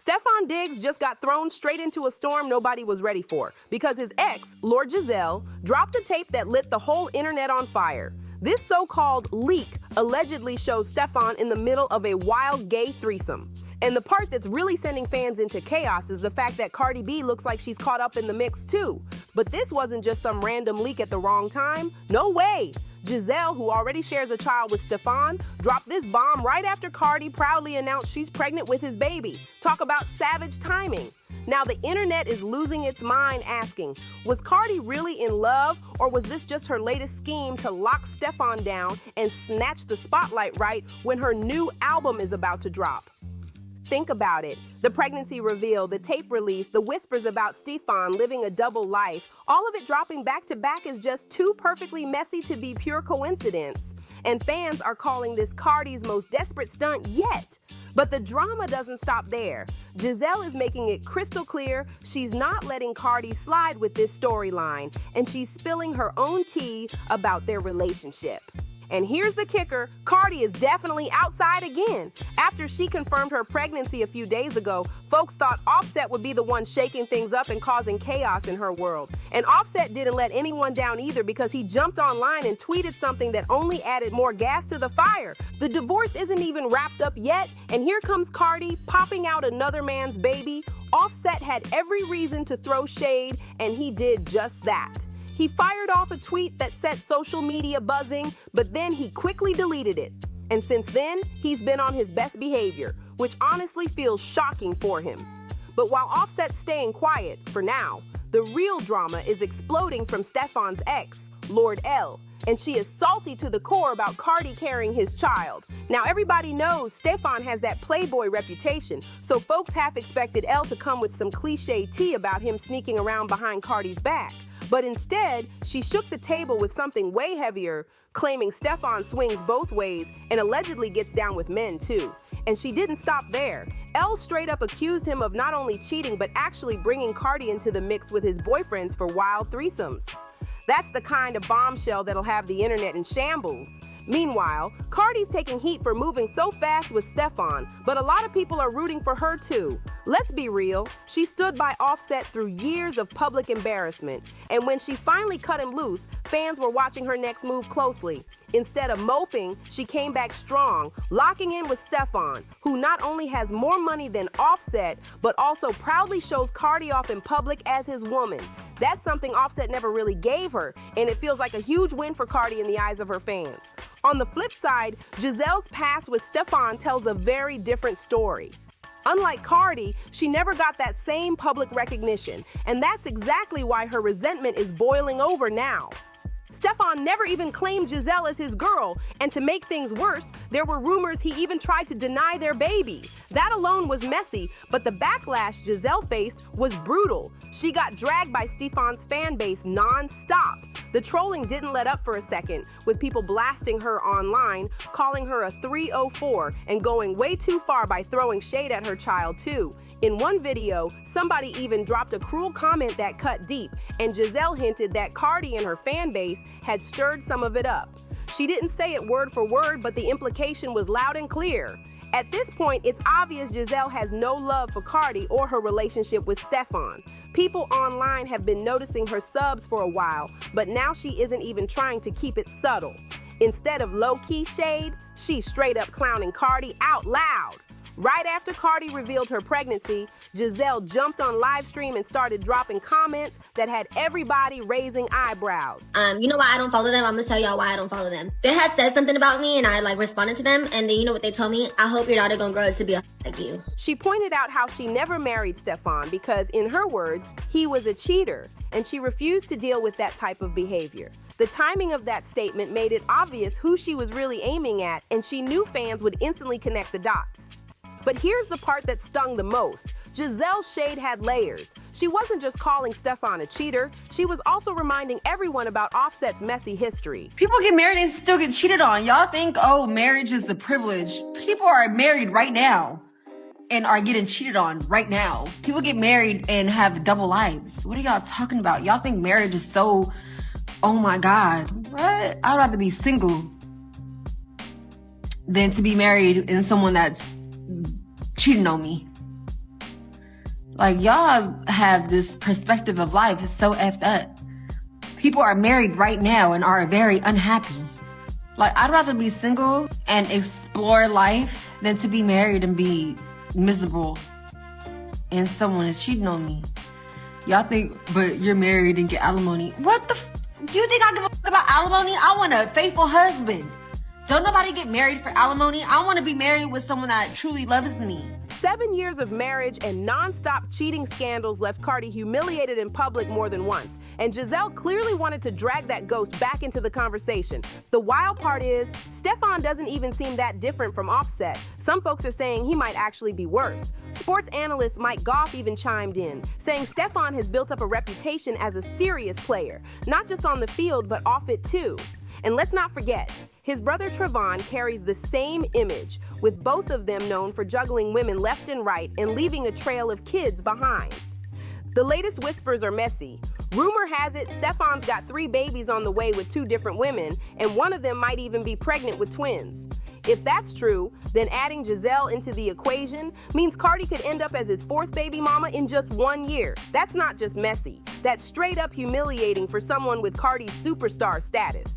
Stefon Diggs just got thrown straight into a storm nobody was ready for because his ex, Lord Giselle, dropped a tape that lit the whole internet on fire. This so-called leak allegedly shows Stefon in the middle of a wild gay threesome. And the part that's really sending fans into chaos is the fact that Cardi B looks like she's caught up in the mix too. But this wasn't just some random leak at the wrong time. No way! Giselle, who already shares a child with Stefon, dropped this bomb right after Cardi proudly announced she's pregnant with his baby. Talk about savage timing. Now the internet is losing its mind asking, was Cardi really in love, or was this just her latest scheme to lock Stefon down and snatch the spotlight right when her new album is about to drop? Think about it. The pregnancy reveal, the tape release, the whispers about Stefon living a double life, all of it dropping back to back is just too perfectly messy to be pure coincidence. And fans are calling this Cardi's most desperate stunt yet. But the drama doesn't stop there. Giselle is making it crystal clear she's not letting Cardi slide with this storyline, and she's spilling her own tea about their relationship. And here's the kicker, Cardi is definitely outside again. After she confirmed her pregnancy a few days ago, folks thought Offset would be the one shaking things up and causing chaos in her world. And Offset didn't let anyone down either because he jumped online and tweeted something that only added more gas to the fire. The divorce isn't even wrapped up yet, and here comes Cardi popping out another man's baby. Offset had every reason to throw shade, and he did just that. He fired off a tweet that set social media buzzing, but then he quickly deleted it. And since then, he's been on his best behavior, which honestly feels shocking for him. But while Offset's staying quiet, for now, the real drama is exploding from Stefon's ex, Lord L, and she is salty to the core about Cardi carrying his child. Now everybody knows Stefon has that playboy reputation, so folks half expected L to come with some cliche tea about him sneaking around behind Cardi's back. But instead, she shook the table with something way heavier, claiming Stefon swings both ways and allegedly gets down with men too. And she didn't stop there. Elle straight up accused him of not only cheating, but actually bringing Cardi into the mix with his boyfriends for wild threesomes. That's the kind of bombshell that'll have the internet in shambles. Meanwhile, Cardi's taking heat for moving so fast with Stefon, but a lot of people are rooting for her too. Let's be real, she stood by Offset through years of public embarrassment, and when she finally cut him loose, fans were watching her next move closely. Instead of moping, she came back strong, locking in with Stefon, who not only has more money than Offset, but also proudly shows Cardi off in public as his woman. That's something Offset never really gave her, and it feels like a huge win for Cardi in the eyes of her fans. On the flip side, Giselle's past with Stefon tells a very different story. Unlike Cardi, she never got that same public recognition, and that's exactly why her resentment is boiling over now. Stefon never even claimed Giselle as his girl, and to make things worse, there were rumors he even tried to deny their baby. That alone was messy, but the backlash Giselle faced was brutal. She got dragged by Stefon's fan base non-stop. The trolling didn't let up for a second, with people blasting her online, calling her a 304, and going way too far by throwing shade at her child too. In one video, somebody even dropped a cruel comment that cut deep, and Giselle hinted that Cardi and her fan base had stirred some of it up. She didn't say it word for word, but the implication was loud and clear. At this point, it's obvious Giselle has no love for Cardi or her relationship with Stefon. People online have been noticing her subs for a while, but now she isn't even trying to keep it subtle. Instead of low-key shade, she's straight up clowning Cardi out loud. Right after Cardi revealed her pregnancy, Giselle jumped on live stream and started dropping comments that had everybody raising eyebrows. You know why I don't follow them? I'm gonna tell y'all why I don't follow them. They had said something about me and I responded to them, and then you know what they told me? I hope your daughter gonna grow to be a like you. She pointed out how she never married Stefon because, in her words, he was a cheater, and she refused to deal with that type of behavior. The timing of that statement made it obvious who she was really aiming at, and she knew fans would instantly connect the dots. But here's the part that stung the most. Giselle's shade had layers. She wasn't just calling Stefon a cheater, she was also reminding everyone about Offset's messy history. People get married and still get cheated on. Y'all think, oh, marriage is the privilege. People are married right now and are getting cheated on right now. People get married and have double lives. What are y'all talking about? Y'all think marriage is so, oh my God, what? I'd rather be single than to be married and someone that's cheating on me. Like, y'all have this perspective of life. It's so effed up. People are married right now and are very unhappy. Like, I'd rather be single and explore life than to be married and be miserable and someone is cheating on me. Y'all think, but you're married and get alimony. What the do you think I give a fuck about alimony? I want a faithful husband. Don't nobody get married for alimony. I want to be married with someone that truly loves me. 7 years of marriage and non-stop cheating scandals left Cardi humiliated in public more than once. And Giselle clearly wanted to drag that ghost back into the conversation. The wild part is, Stefon doesn't even seem that different from Offset. Some folks are saying he might actually be worse. Sports analyst Mike Goff even chimed in, saying Stefon has built up a reputation as a serious player, not just on the field, but off it too. And let's not forget, his brother Trevon carries the same image, with both of them known for juggling women left and right and leaving a trail of kids behind. The latest whispers are messy. Rumor has it Stefon's got 3 babies on the way with 2 different women, and one of them might even be pregnant with twins. If that's true, then adding Giselle into the equation means Cardi could end up as his 4th baby mama in just 1 year. That's not just messy. That's straight up humiliating for someone with Cardi's superstar status.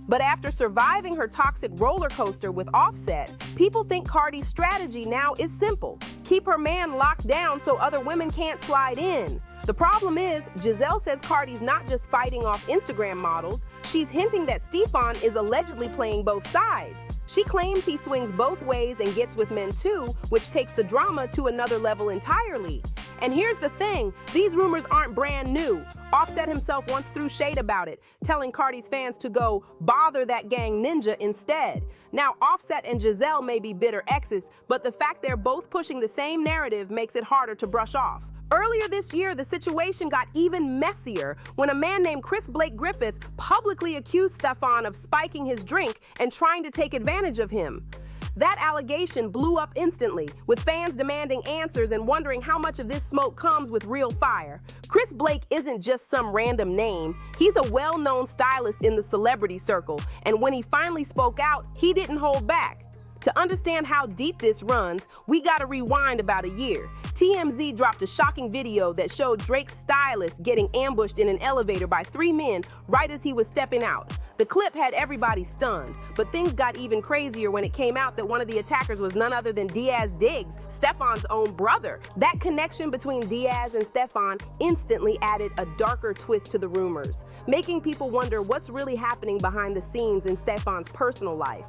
But after surviving her toxic roller coaster with Offset, people think Cardi's strategy now is simple. Keep her man locked down so other women can't slide in. The problem is, Giselle says Cardi's not just fighting off Instagram models, she's hinting that Stefon is allegedly playing both sides. She claims he swings both ways and gets with men too, which takes the drama to another level entirely. And here's the thing, these rumors aren't brand new. Offset himself once threw shade about it, telling Cardi's fans to go bother that gang ninja instead. Now, Offset and Giselle may be bitter exes, but the fact they're both pushing the same narrative makes it harder to brush off. Earlier this year, the situation got even messier when a man named Chris Blake Griffith publicly accused Stefon of spiking his drink and trying to take advantage of him. That allegation blew up instantly, with fans demanding answers and wondering how much of this smoke comes with real fire. Chris Blake isn't just some random name. He's a well-known stylist in the celebrity circle, and when he finally spoke out, he didn't hold back. To understand how deep this runs, we gotta rewind about a year. TMZ dropped a shocking video that showed Drake's stylist getting ambushed in an elevator by 3 men right as he was stepping out. The clip had everybody stunned, but things got even crazier when it came out that one of the attackers was none other than Diaz Diggs, Stefon's own brother. That connection between Diaz and Stefon instantly added a darker twist to the rumors, making people wonder what's really happening behind the scenes in Stefon's personal life.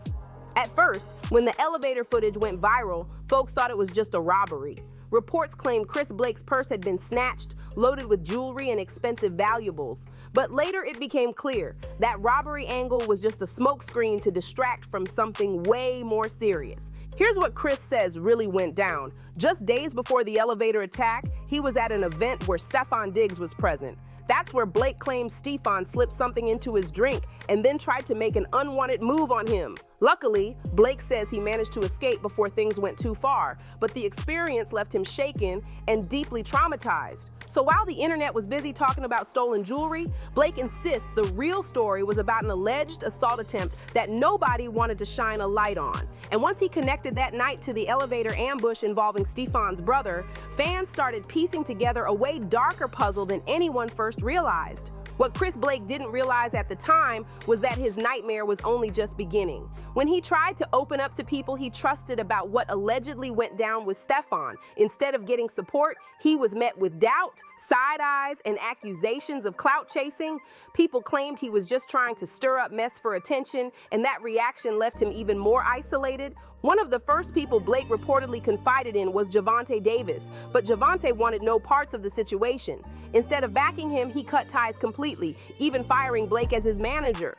At first, when the elevator footage went viral, folks thought it was just a robbery. Reports claimed Chris Blake's purse had been snatched, loaded with jewelry and expensive valuables. But later it became clear that robbery angle was just a smokescreen to distract from something way more serious. Here's what Chris says really went down. Just days before the elevator attack, he was at an event where Stefon Diggs was present. That's where Blake claims Stefon slipped something into his drink and then tried to make an unwanted move on him. Luckily, Blake says he managed to escape before things went too far, but the experience left him shaken and deeply traumatized. So while the internet was busy talking about stolen jewelry, Blake insists the real story was about an alleged assault attempt that nobody wanted to shine a light on. And once he connected that night to the elevator ambush involving Stefon's brother, fans started piecing together a way darker puzzle than anyone first realized. What Chris Blake didn't realize at the time was that his nightmare was only just beginning. When he tried to open up to people he trusted about what allegedly went down with Stefon, instead of getting support, he was met with doubt, side eyes, and accusations of clout chasing. People claimed he was just trying to stir up mess for attention, and that reaction left him even more isolated. One of the first people Blake reportedly confided in was Javante Davis, but Javante wanted no parts of the situation. Instead of backing him, he cut ties completely, even firing Blake as his manager.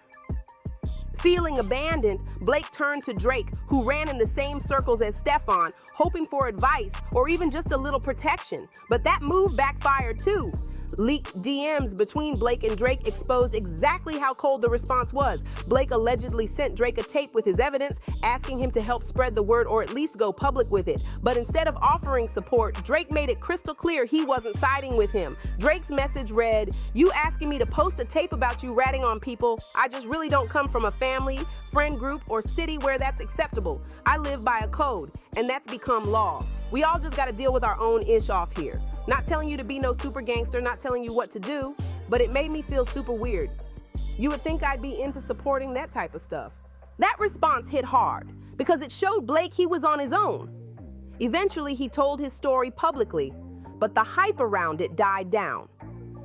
Feeling abandoned, Blake turned to Drake, who ran in the same circles as Stefon, hoping for advice or even just a little protection. But that move backfired too. Leaked DMs between Blake and Drake exposed exactly how cold the response was. Blake allegedly sent Drake a tape with his evidence, asking him to help spread the word or at least go public with it. But instead of offering support, Drake made it crystal clear he wasn't siding with him. Drake's message read, "You asking me to post a tape about you ratting on people? I just really don't come from a family, friend group, or city where that's acceptable. I live by a code, and that's become law. We all just gotta deal with our own ish off here." Not telling you to be no super gangster, not telling you what to do, but it made me feel super weird. You would think I'd be into supporting that type of stuff. That response hit hard because it showed Blake he was on his own. Eventually, he told his story publicly, but the hype around it died down.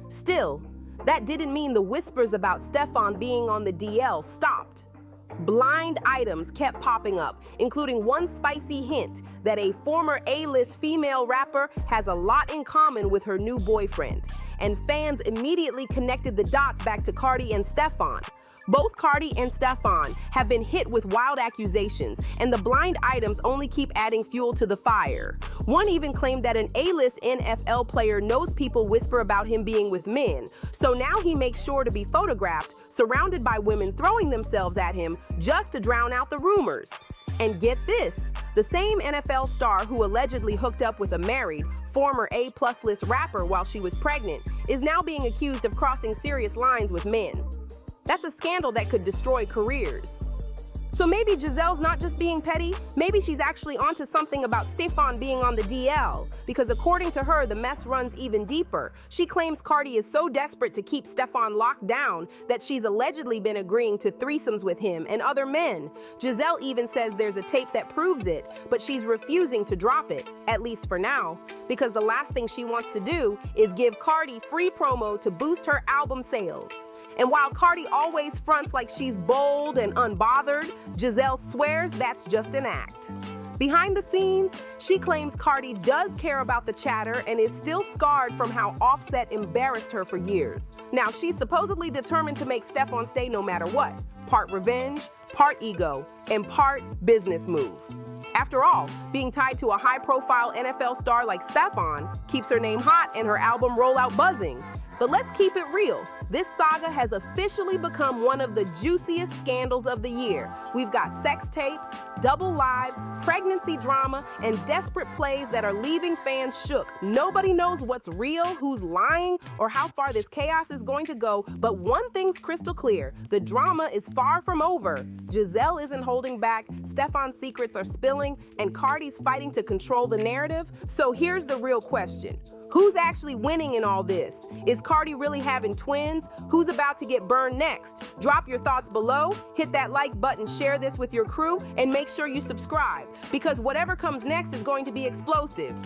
Still, that didn't mean the whispers about Stefon being on the DL stopped. Blind items kept popping up, including one spicy hint that a former A-list female rapper has a lot in common with her new boyfriend. And fans immediately connected the dots back to Cardi and Stefon. Both Cardi and Stefon have been hit with wild accusations, and the blind items only keep adding fuel to the fire. One even claimed that an A-list NFL player knows people whisper about him being with men, so now he makes sure to be photographed, surrounded by women throwing themselves at him just to drown out the rumors. And get this, the same NFL star who allegedly hooked up with a married, former A-plus list rapper while she was pregnant is now being accused of crossing serious lines with men. That's a scandal that could destroy careers. So maybe Giselle's not just being petty, maybe she's actually onto something about Stefon being on the DL, because according to her, the mess runs even deeper. She claims Cardi is so desperate to keep Stefon locked down that she's allegedly been agreeing to threesomes with him and other men. Giselle even says there's a tape that proves it, but she's refusing to drop it, at least for now, because the last thing she wants to do is give Cardi free promo to boost her album sales. And while Cardi always fronts like she's bold and unbothered, Giselle swears that's just an act. Behind the scenes, she claims Cardi does care about the chatter and is still scarred from how Offset embarrassed her for years. Now, she's supposedly determined to make Stefon stay no matter what. Part revenge, part ego, and part business move. After all, being tied to a high-profile NFL star like Stefon keeps her name hot and her album rollout buzzing. But let's keep it real. This saga has officially become one of the juiciest scandals of the year. We've got sex tapes, double lives, pregnancy drama, and desperate plays that are leaving fans shook. Nobody knows what's real, who's lying, or how far this chaos is going to go, but one thing's crystal clear. The drama is far from over. Giselle isn't holding back, Stefon's secrets are spilling, and Cardi's fighting to control the narrative. So here's the real question. Who's actually winning in all this? Is Cardi really having twins? Who's about to get burned next? Drop your thoughts below, hit that like button, share this with your crew, and make sure you subscribe, because whatever comes next is going to be explosive.